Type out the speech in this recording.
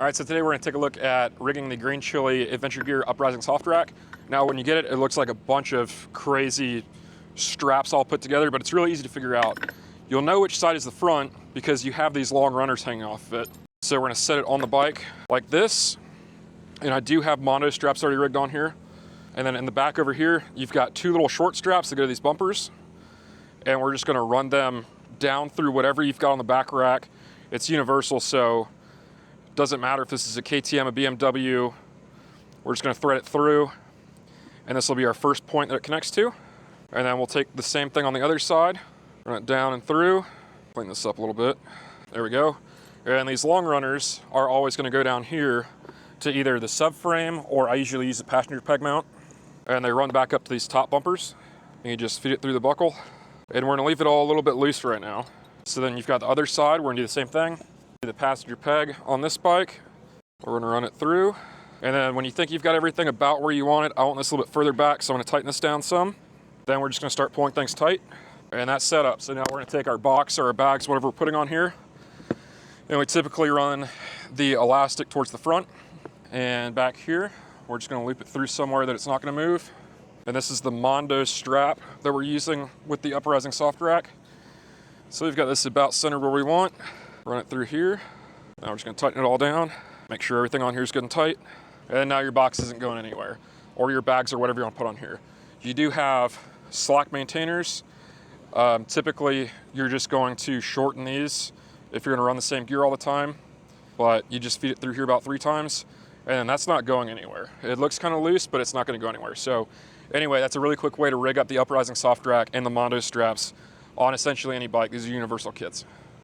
All right, so today we're gonna take a look at rigging the Green Chile Adventure Gear Uprising soft rack. Now when you get it, it looks like a bunch of crazy straps all put together, but it's really easy to figure out. You'll know which side is the front because you have these long runners hanging off of it. So we're gonna set it on the bike like this, and I do have Mondo straps already rigged on here. And then in the back over here, you've got two little short straps that go to these bumpers, and we're just gonna run them down through whatever you've got on the back rack. It's universal, so doesn't matter if this is a KTM, a BMW, we're just gonna thread it through, and this will be our first point that it connects to. And then we'll take the same thing on the other side, run it down and through, clean this up a little bit. There we go. And these long runners are always gonna go down here to either the subframe, or I usually use a passenger peg mount, and they run back up to these top bumpers. And you just feed it through the buckle, and we're gonna leave it all a little bit loose right now. So then you've got the other side, we're gonna do the same thing. The passenger peg on this bike, we're gonna run it through. And then when you think you've got everything about where you want it, I want this a little bit further back, so I'm gonna tighten this down some. Then we're just gonna start pulling things tight, and that's set up. So now we're gonna take our box or our bags, whatever we're putting on here, and we typically run the elastic towards the front. And back here, we're just gonna loop it through somewhere that it's not gonna move. And this is the Mondo strap that we're using with the Uprising soft rack. So we've got this about centered where we want. Run it through here. Now we're just gonna tighten it all down. Make sure everything on here is good and tight. And now your box isn't going anywhere, or your bags or whatever you want to put on here. You do have slack maintainers. Typically, you're just going to shorten these if you're gonna run the same gear all the time, but you just feed it through here about 3 times, and that's not going anywhere. It looks kind of loose, but it's not gonna go anywhere. So anyway, that's a really quick way to rig up the Uprising soft rack and the Mondo straps on essentially any bike. These are universal kits.